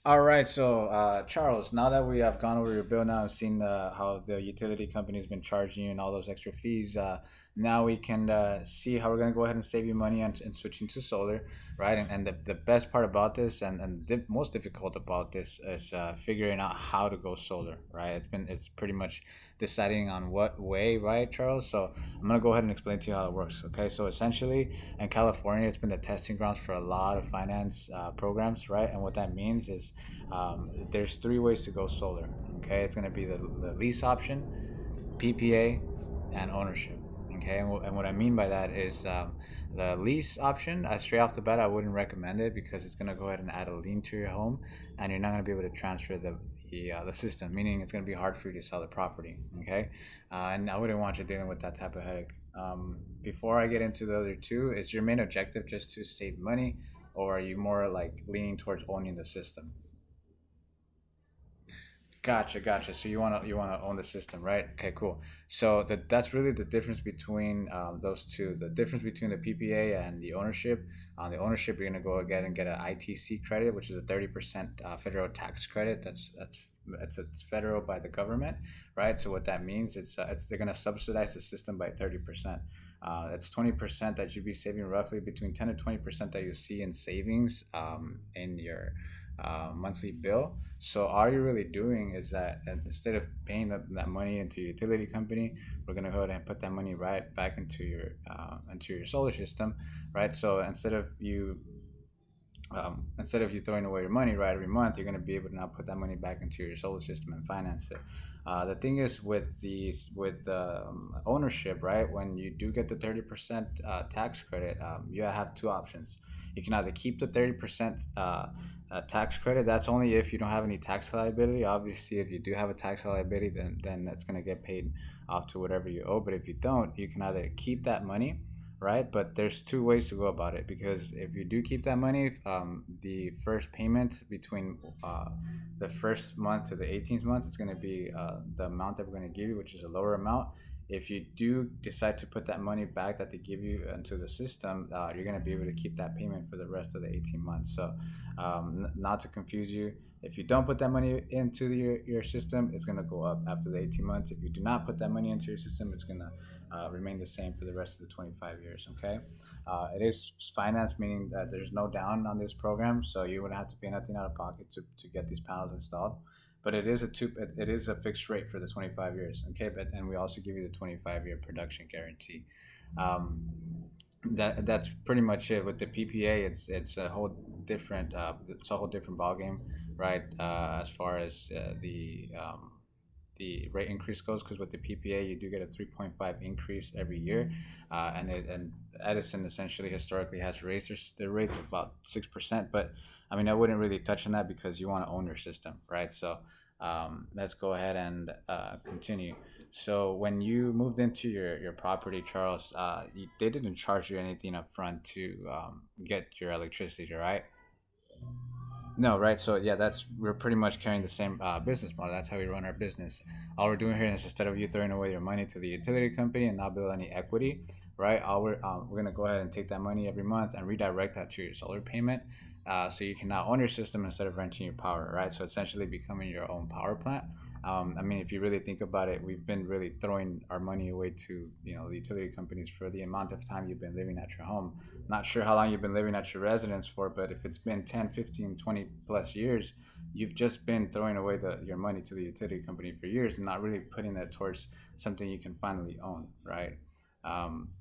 All right, so Charles, now that we have gone over your bill now and seen how the utility company's been charging you and all those extra fees, now we can see how we're going to go ahead and save you money and switching to solar, right? And the best part about this and most difficult about this is figuring out how to go solar, right? It's pretty much deciding on what way, right, Charles? So I'm going to go ahead and explain to you how it works, okay? So essentially, in California, it's been the testing grounds for a lot of finance programs, right? And what that means is there's three ways to go solar. Okay, it's going to be the lease option, PPA, and ownership. Okay, and what I mean by that is the lease option. Straight off the bat, I wouldn't recommend it because it's going to go ahead and add a lien to your home, and you're not going to be able to transfer the system. Meaning, it's going to be hard for you to sell the property. Okay, and I wouldn't want you dealing with that type of headache. Before I get into the other two, is your main objective just to save money, or are you more like leaning towards owning the system? Gotcha, gotcha. So you wanna own the system, right? Okay, cool. So that's really the difference between those two. The difference between the PPA and the ownership. On the ownership, you're gonna go again and get an ITC credit, which is a 30% federal tax credit. It's federal by the government, right? So what that means, it's they're gonna subsidize the system by 30%. That's 20% that you'd be saving, roughly between 10 to 20% that you see in savings in your monthly bill. So all you're really doing is that instead of paying that money into your utility company, we're gonna go ahead and put that money right back into your solar system, right? So instead of you throwing away your money right every month, you're going to be able to now put that money back into your solar system and finance it. The thing is with ownership, right? When you do get the 30% tax credit, you have two options. You can either keep the 30% tax credit. That's only if you don't have any tax liability. Obviously, if you do have a tax liability, then that's going to get paid off to whatever you owe. But if you don't, you can either keep that money, right? But there's two ways to go about it, because if you do keep that money, the first payment between the first month to the 18th month is going to be the amount that we're going to give you, which is a lower amount. If you do decide to put that money back that they give you into the system, you're going to be able to keep that payment for the rest of the 18 months. So, not to confuse you, if you don't put that money into your system, it's going to go up after the 18 months. If you do not put that money into your system, it's going to remain the same for the rest of the 25 years. Okay, it is finance, meaning that there's no down on this program, so you wouldn't have to pay nothing out of pocket to get these panels installed. But it is a fixed rate for the 25 years. Okay, but and we also give you the 25-year production guarantee. Um, that's pretty much it. With the PPA, it's a whole different ball game, right? As far as the rate increase goes, because with the PPA you do get a 3.5 increase every year, and Edison essentially historically has raised their rates about 6%. But I mean, I wouldn't really touch on that because you want to own your system, right? So let's go ahead and continue. So when you moved into your property, Charles, they didn't charge you anything up front to get your electricity, right? No, right. So yeah, that's we're pretty much carrying the same business model. That's how we run our business. All we're doing here is, instead of you throwing away your money to the utility company and not build any equity, right? We're gonna go ahead and take that money every month and redirect that to your solar payment, so you can now own your system instead of renting your power, right? So essentially becoming your own power plant. I mean, if you really think about it, we've been really throwing our money away to the utility companies for the amount of time you've been living at your home. Not sure how long you've been living at your residence for, but if it's been 10, 15, 20 plus years, you've just been throwing away your money to the utility company for years and not really putting that towards something you can finally own, right? Um,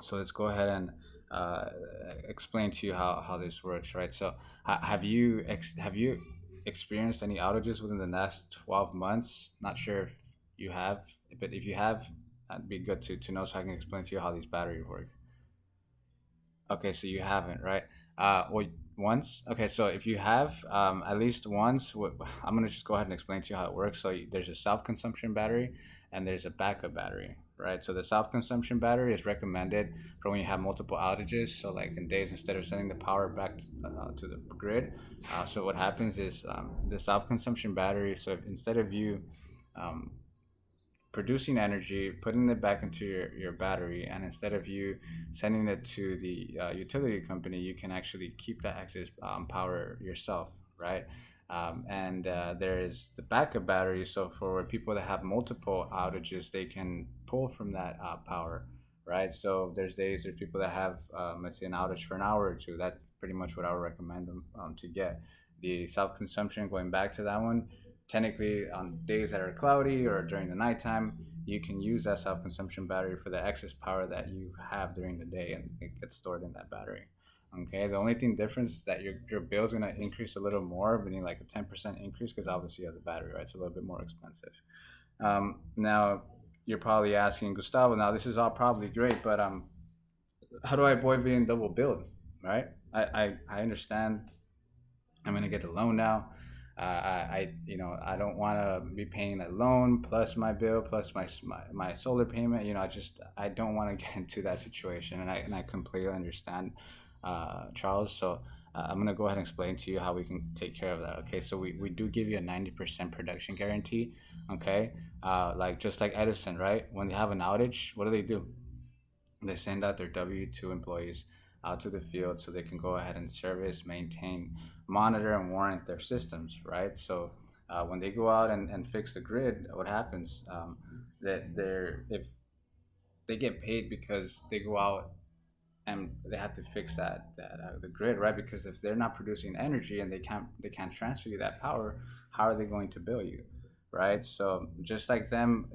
so let's go ahead and uh, explain to you how this works, right? So have you experienced any outages within the last 12 months? Not sure if you have, but if you have, that'd be good to know so I can explain to you how these batteries work. Okay, so you haven't, right? Well, once. Okay, so if you have at least once, I'm gonna just go ahead and explain to you how it works. So there's a self-consumption battery and there's a backup battery, right? So the self-consumption battery is recommended for when you have multiple outages. So like in days, instead of sending the power back to the grid. So what happens is the self-consumption battery. So instead of you um, producing energy, putting it back into your battery, and instead of you sending it to the utility company, you can actually keep that excess power yourself, right? And there is the backup battery. So for people that have multiple outages, they can pull from that power, right? So there's people that have, let's say, an outage for an hour or two. That's pretty much what I would recommend them to get. The self consumption, going back to that one, technically on days that are cloudy or during the nighttime, you can use that self consumption battery for the excess power that you have during the day, and it gets stored in that battery. Okay, the only thing difference is that your bill is gonna increase a little more, meaning like a 10% increase, because obviously you have the battery, right? It's a little bit more expensive. Now you're probably asking Gustavo. Now this is all probably great, but how do I avoid being double billed, right? I understand. I'm gonna get a loan now. I don't want to be paying a loan plus my bill plus my solar payment. I don't want to get into that situation, and I completely understand, Charles. So I'm gonna go ahead and explain to you how we can take care of that. Okay, so we do give you a 90% production guarantee. Okay, like just like Edison, right? When they have an outage, what do? They send out their W-2 employees out to the field so they can go ahead and service, maintain, monitor, and warrant their systems, right? So when they go out and fix the grid, what happens? That if they get paid because they go out and they have to fix the grid, right? Because if they're not producing energy and they can't transfer you that power, how are they going to bill you, right? So just like them,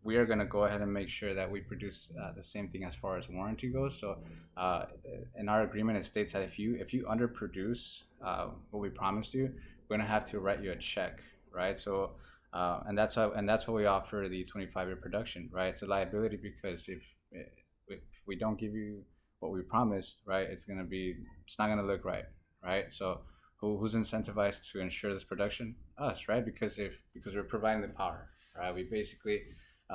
we are going to go ahead and make sure that we produce the same thing as far as warranty goes. So uh, in our agreement, it states that if you underproduce what we promised you, we're going to have to write you a check, right? So and that's what we offer, the 25-year production, right? It's a liability because if we don't give you what we promised, right, it's not going to look right, right? So who's incentivized to ensure this production? Us, right? Because we're providing the power, right? We basically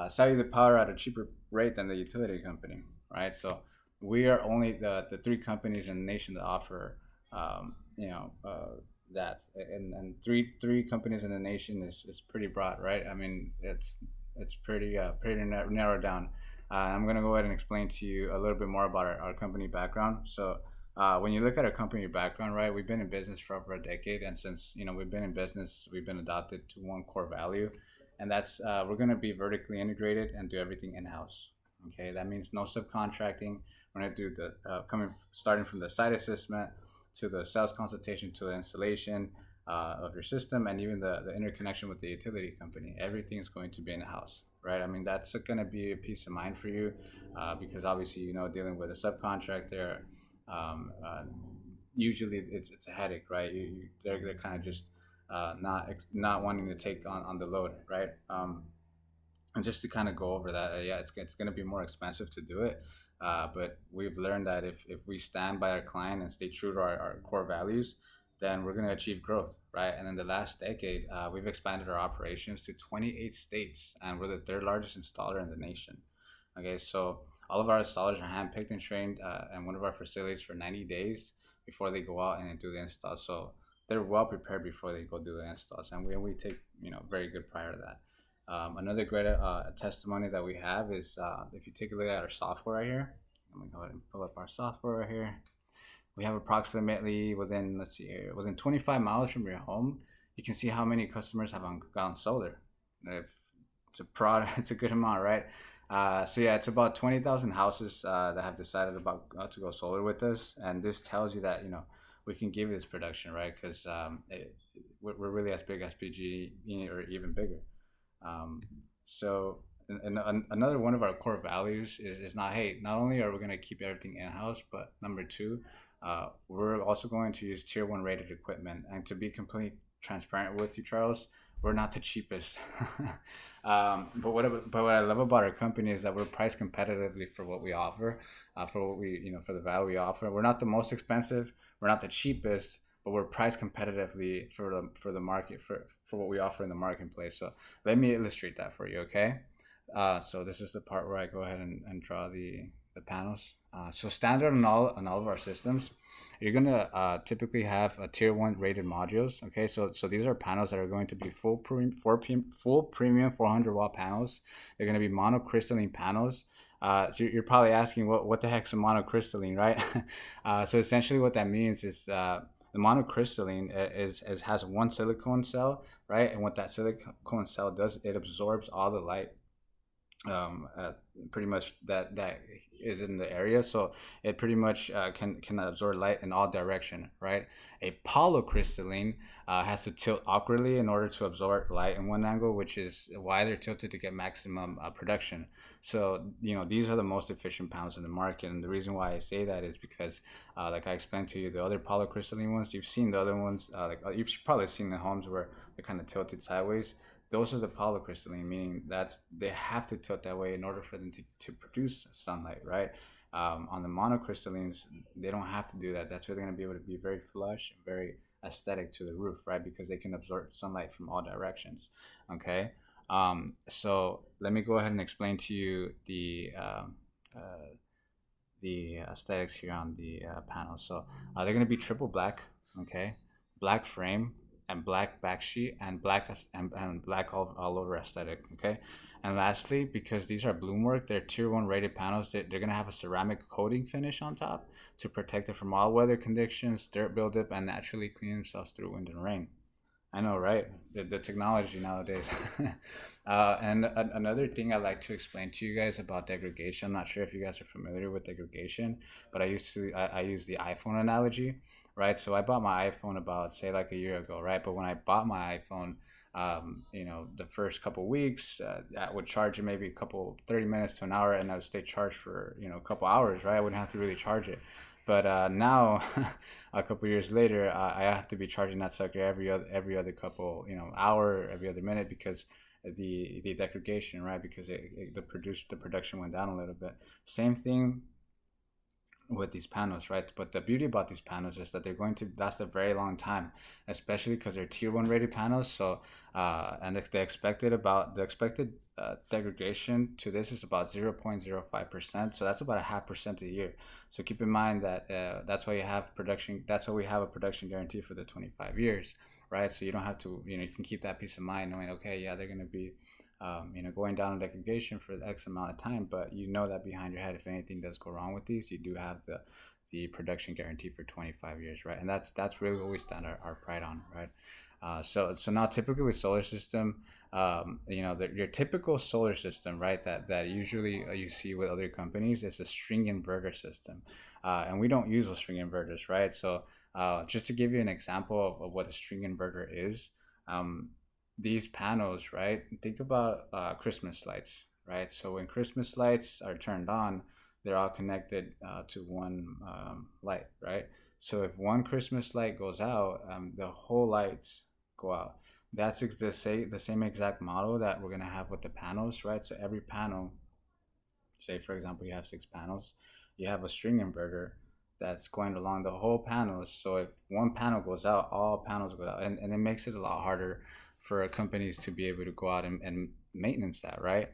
sell you the power at a cheaper rate than the utility company, right? So we are only the three companies in the nation that offer, that, and three companies in the nation is pretty broad, right? I mean, it's pretty narrowed down. I'm gonna go ahead and explain to you a little bit more about our company background. So. When you look at our company background, right, we've been in business for over a decade, and since we've been in business, we've been adopted to one core value, and that's we're going to be vertically integrated and do everything in house. Okay, that means no subcontracting. We're going to do the starting from the site assessment to the sales consultation to the installation of your system, and even the interconnection with the utility company. Everything is going to be in house, right? I mean, that's going to be a peace of mind for you, because obviously, dealing with a subcontractor, usually it's a headache, right? They're kind of just not wanting to take on the load, right? And just to kind of go over that, yeah, it's going to be more expensive to do it. But we've learned that if we stand by our client and stay true to our core values, then we're going to achieve growth, right? And in the last decade, we've expanded our operations to 28 states, and we're the third largest installer in the nation. Okay, so all of our installers are handpicked and trained in one of our facilities for 90 days before they go out and do the install. So they're well prepared before they go do the installs, and we take very good pride of that. Another great testimony that we have is if you take a look at our software right here. Let me go ahead and pull up our software right here. We have approximately within 25 miles from your home, you can see how many customers have gone solar. If it's a product, it's a good amount, right? So yeah, it's about 20,000 houses that have decided about to go solar with us, and this tells you that we can give you this production, right? Because we're really as big as PG or even bigger. Um, so another one of our core values is not only are we going to keep everything in house, but number two, we're also going to use tier one rated equipment. And to be completely transparent with you, Charles, we're not the cheapest. But what I love about our company is that we're priced competitively for what we offer, for the value we offer. We're not the most expensive, we're not the cheapest, but we're priced competitively for the market, for what we offer in the marketplace. So let me illustrate that for you, okay? So this is the part where I go ahead and draw the panels. So standard on all of our systems, you're gonna typically have a tier one rated modules. Okay, so these are panels that are going to be full premium 400-watt panels. They're gonna be monocrystalline panels. So you're probably asking what the heck's a monocrystalline, right? So essentially what that means is The monocrystalline is has one silicone cell, right? And what that silicone cell does, it absorbs all the light, um, uh, pretty much that is in the area. So it pretty much can absorb light in all direction, right? A polycrystalline has to tilt awkwardly in order to absorb light in one angle, which is why they're tilted to get maximum production. So these are the most efficient panels in the market, and the reason why I say that is because, like I explained to you, the other polycrystalline ones, you've seen the other ones, you've probably seen the homes where they're kind of tilted sideways. Those are the polycrystalline, meaning that's they have to tilt that way in order for them to produce sunlight, right? On the monocrystallines, they don't have to do that. That's why they're going to be able to be very flush and very aesthetic to the roof, right? Because they can absorb sunlight from all directions. Okay. So let me go ahead and explain to you uh, the aesthetics here on the panel. So they're going to be triple black, okay, black frame and black back sheet and and black all over aesthetic, okay. And lastly, because these are bloom work, they're tier one rated panels. They're going to have a ceramic coating finish on top to protect it from all weather conditions, dirt buildup, and naturally clean themselves through wind and rain. I know, right? The technology nowadays. And another thing I like to explain to you guys about degradation. I'm not sure if you guys are familiar with degradation, but I use the iPhone analogy, right? So I bought my iPhone about, say, like a year ago, right? But when I bought my iPhone, the first couple weeks, that would charge it maybe a couple 30 minutes to an hour, and I would stay charged for a couple hours, right? I wouldn't have to really charge it. But now, a couple years later, I have to be charging that sucker every other couple hour, every other minute, because the degradation, right? Because the production went down a little bit. Same thing with these panels, right? But the beauty about these panels is that they're going to last a very long time, especially because they're tier one rated panels. So, and the expected degradation to this is about 0.05%. So that's about a half percent a year. So keep in mind that that's why you have production. That's why we have a production guarantee for the 25 years, right? So you don't have to, you can keep that peace of mind knowing, okay, yeah, they're going to be going down in degradation for X amount of time, but you know that behind your head, if anything does go wrong with these, you do have the production guarantee for 25 years, right? And that's really what we stand our pride on, right? So now typically with solar system, your typical solar system, right? That usually you see with other companies is a string inverter system, and we don't use those string inverters, right? So just to give you an example of what a string inverter is. Um, these panels, right? Think about Christmas lights, right? So when Christmas lights are turned on, they're all connected to one light, right? So if one Christmas light goes out, the whole lights go out. That's the same exact model that we're gonna have with the panels, right? So every panel, say for example, you have 6 panels, you have a string inverter that's going along the whole panels. So if one panel goes out, all panels go out, and it makes it a lot harder for companies to be able to go out and maintenance that, right?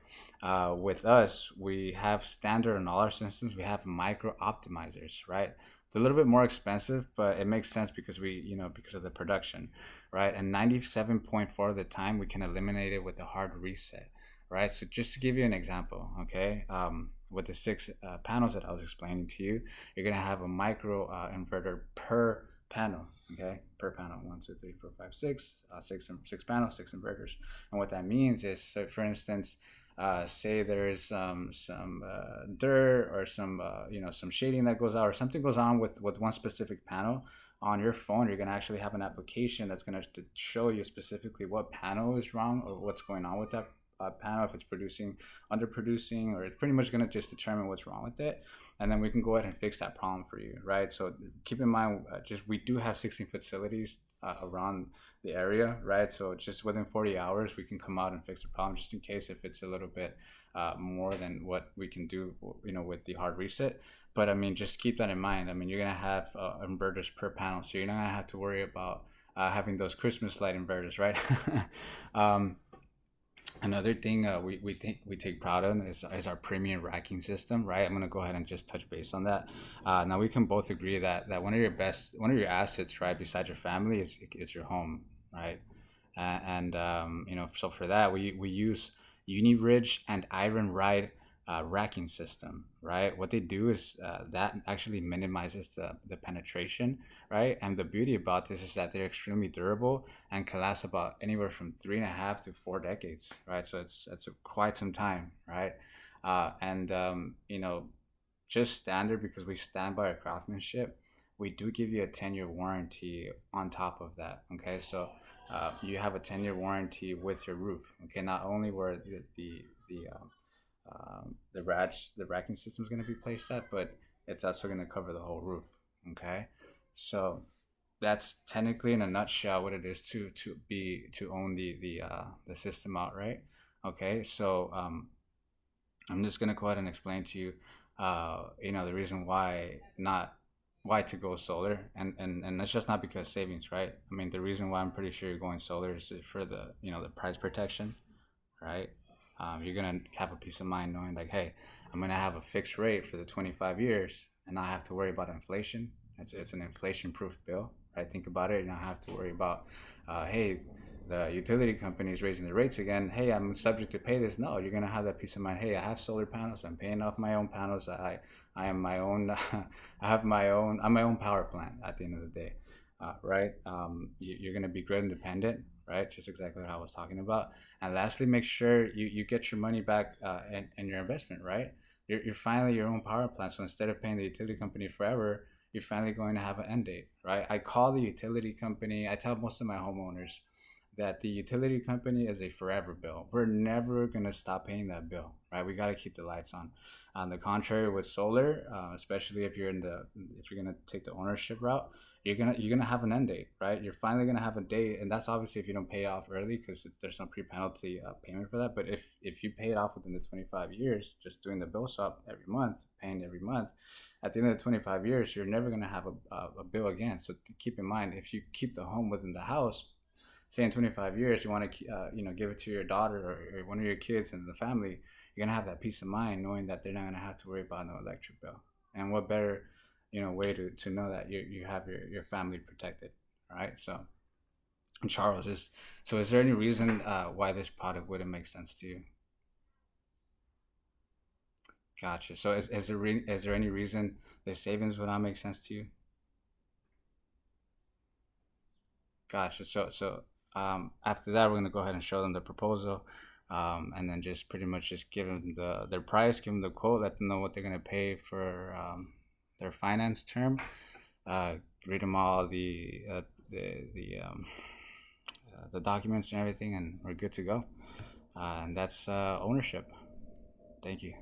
With us, we have standard in all our systems. We have micro optimizers, right? It's a little bit more expensive, but it makes sense because because of the production, right? And 97.4 of the time, we can eliminate it with a hard reset, right? So just to give you an example, okay, with the 6 panels that I was explaining to you, you're gonna have a micro inverter per panel, okay, per panel. 1, 2, 3, 4, 5, 6, six panels, 6 inverters. And what that means is, so for instance, say there is some dirt or some shading that goes out, or something goes on with one specific panel. On your phone, you're going to actually have an application that's going to show you specifically what panel is wrong or what's going on with that panel, if it's producing, underproducing, or it's pretty much going to just determine what's wrong with it, and then we can go ahead and fix that problem for you, right? So keep in mind, just we do have 16 facilities around the area, right? So just within 40 hours, we can come out and fix the problem, just in case if it's a little bit more than what we can do, with the hard reset. But I mean, just keep that in mind. I mean, you're gonna have inverters per panel, so you're not gonna have to worry about having those Christmas light inverters, right? um, Another thing we take pride in is our premium racking system, right? I'm gonna go ahead and just touch base on that. Now we can both agree that one of your assets, right, besides your family, is your home, right? And so for that we use UniRidge and Iron Ride racking system, right? What they do is that actually minimizes the penetration, right? And the beauty about this is that they're extremely durable and can last about anywhere from 3.5 to 4 decades, right? So it's quite some time, right? And just standard, because we stand by our craftsmanship, we do give you a 10-year warranty on top of that. Okay, so you have a 10-year warranty with your roof. Okay, not only where the racking system is going to be placed at, but it's also going to cover the whole roof. Okay, so that's technically in a nutshell what it is to own the system outright. Okay, so I'm just gonna go ahead and explain to you, the reason why to go solar, and that's just not because savings, right? I mean, the reason why I'm pretty sure you're going solar is for the price protection, right? You're gonna have a peace of mind knowing like, hey, I'm gonna have a fixed rate for the 25 years and not have to worry about inflation. It's an inflation-proof bill, right? Think about it. You don't have to worry about, hey, the utility company is raising the rates again. Hey, I'm subject to pay this. No, you're gonna have that peace of mind. Hey, I have solar panels. I'm paying off my own panels. I am my own. I have my own. I'm my own power plant at the end of the day, right? You're gonna be grid independent, right? Just exactly what I was talking about. And lastly, make sure you get your money back in your investment, right? You're finally your own power plant. So instead of paying the utility company forever, you're finally going to have an end date, right? I call the utility company. I tell most of my homeowners that the utility company is a forever bill. We're never gonna stop paying that bill, right? We gotta keep the lights on. On the contrary, with solar, especially if you're gonna take the ownership route, you're gonna have an end date, right? You're finally gonna have a date, and that's obviously if you don't pay it off early, because there's some pre-penalty payment for that. But if you pay it off within the 25 years, just doing the bill swap every month, paying every month, at the end of the 25 years, you're never gonna have a bill again. So keep in mind, if you keep the home within the house, say in 25 years you want to give it to your daughter or one of your kids in the family, you're gonna have that peace of mind knowing that they're not gonna have to worry about no electric bill. And what better way to know that you have your family protected, right? So Charles, is there any reason why this product wouldn't make sense to you? Gotcha. So is there any reason the savings would not make sense to you? Gotcha. So after that, we're gonna go ahead and show them the proposal, and then just pretty much just give them their price, give them the quote, let them know what they're gonna pay for their finance term. Uh, Read them all the documents and everything, and we're good to go. And that's ownership. Thank you.